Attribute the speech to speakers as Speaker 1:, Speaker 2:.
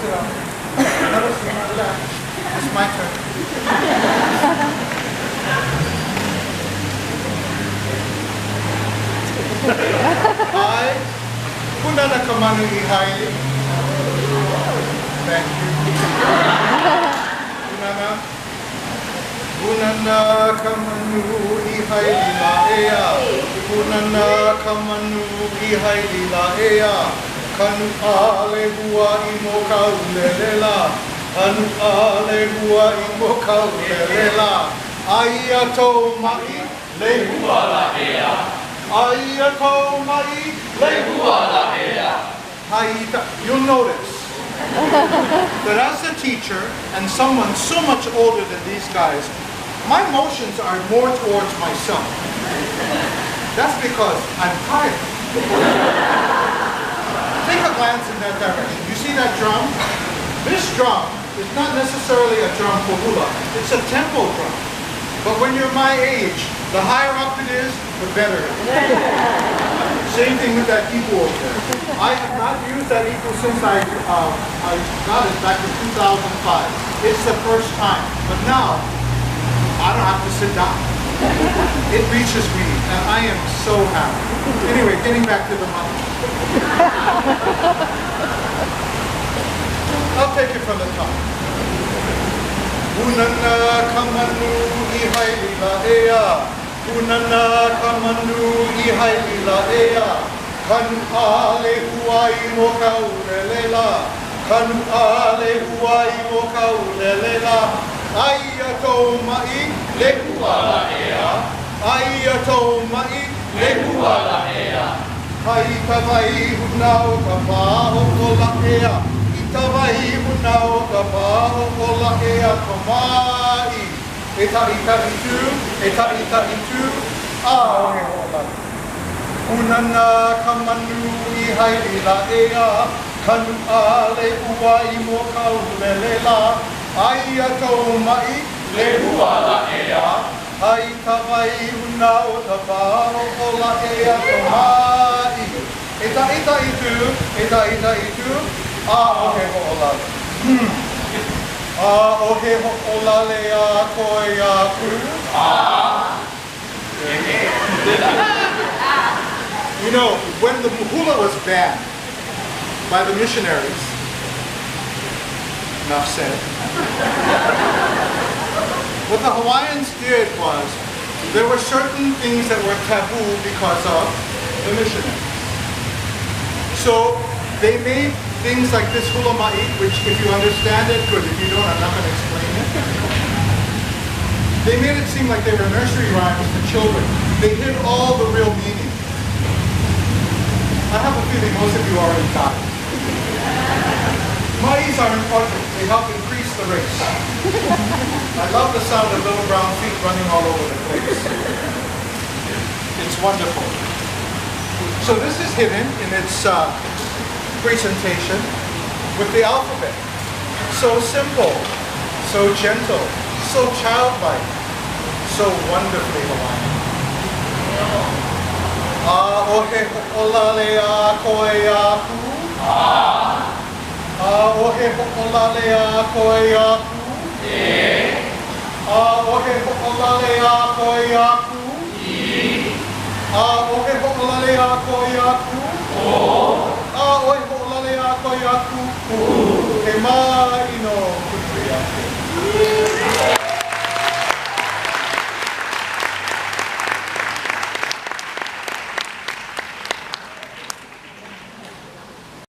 Speaker 1: it up. Never see my left. It's my turn. I, Punana Kamanu Ihaili. Thank you. Punana. Punana Kamanu Ihaili la ea. Punana Kamanu Ihaili la ea. Kanu ale hua I mo kaulelela. Kanu ale hua I mo kaulelela. Aiato mai le hua la ea. Aiato mai le hua la ea. Haita. You'll notice that as a teacher and someone so much older than these guys, my emotions are more towards myself. That's because I'm tired. Take a glance in that direction. You see that drum? This drum is not necessarily a drum for hula. It's a tempo drum. But when you're my age, the higher up it is, the better it is. Same thing with that ipu over there. I have not used that ipu since I got it back in 2005. It's the first time. But now, I don't have to sit down. It reaches me, and I am so happy. Anyway, getting back to the money. I'll take it from the top. Punana kamanu ihaili la ea. Punana kamanu ihaili la ea. Kanu ale huai mo kaulelela. Kanu ale huai mo kaulelela. Aiato mai le hua la ea. Aiato mai le hua la ea. Hai tawai hunau ka paho o la ea. I tawai hunau ka paho o la ea tomai. E ta itu, e ta itu. Ah, Punana kamanu I haili la ea. Kanu ale uai mo kaulelela. Aiato mai le hua la ea. Hai tawai hunau ka paho o la ea tomai. E ta itu. Ah, ohe ho'ola. Ah, ohe ho'ola lea koe aku. You know, when the hula was banned by the missionaries, enough said, what the Hawaiians did was, there were certain things that were taboo because of the missionaries. So they made things like this hula ma'i, which if you understand it, good. If you don't, I'm not going to explain it. They made it seem like they were nursery rhymes to children. They hid all the real meaning. I have a feeling most of you already got it. Ma'is are important. They help increase the race. I love the sound of little brown feet running all over the place. It's wonderful. So this is hidden in its presentation with the alphabet. So simple, so gentle, so childlike, so wonderfully Hawaiian. A ohe ho'olale a koe aku. A ohe ho'olale a koe aku. A ohe ho'olale a koe aku. A ohe ho'olale a koe aku. A ohe ho'olale a koe aku. He mai no kutri ake.